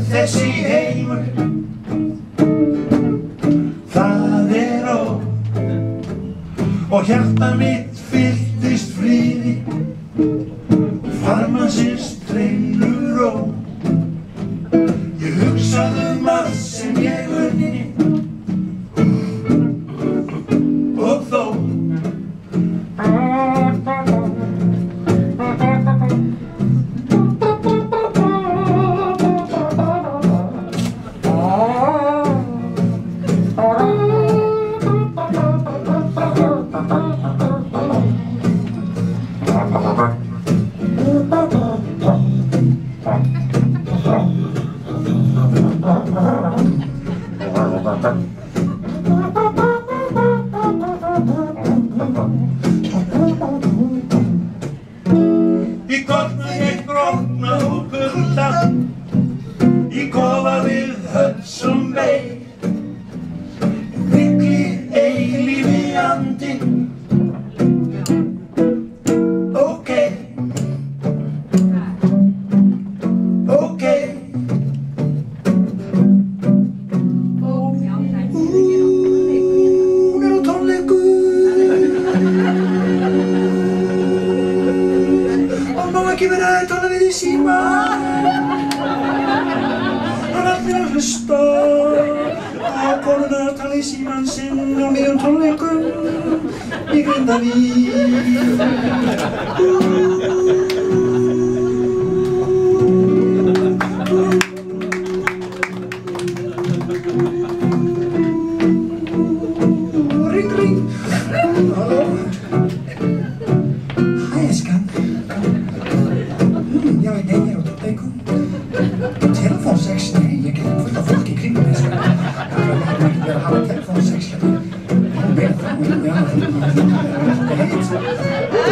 þessi heimur. Það ró og hjarta mitt fylltist friði, faðmansins treinur ró. Ég hugsaði allt sem ég unni og þó. Í kornu ég grókna og kulda, í kofa við Hudson Bay, mikli eilífi andi. Ókei, ókei. Hún á tónleikum. Má ekki vera að tala við í síma. Það allir að hlusta á konuna að tala í síman sinn á miðjum tónleikum í Grindavík. Ring, ring. Halló. Hæ, elskan. Já, nei, ég á tónleikum. Telefonsex, nei, ég get fullt af fólki í kringum mig, sko. Það er ekki verið að hafa telefonsex hérna. Hún meira það, já, það er heit.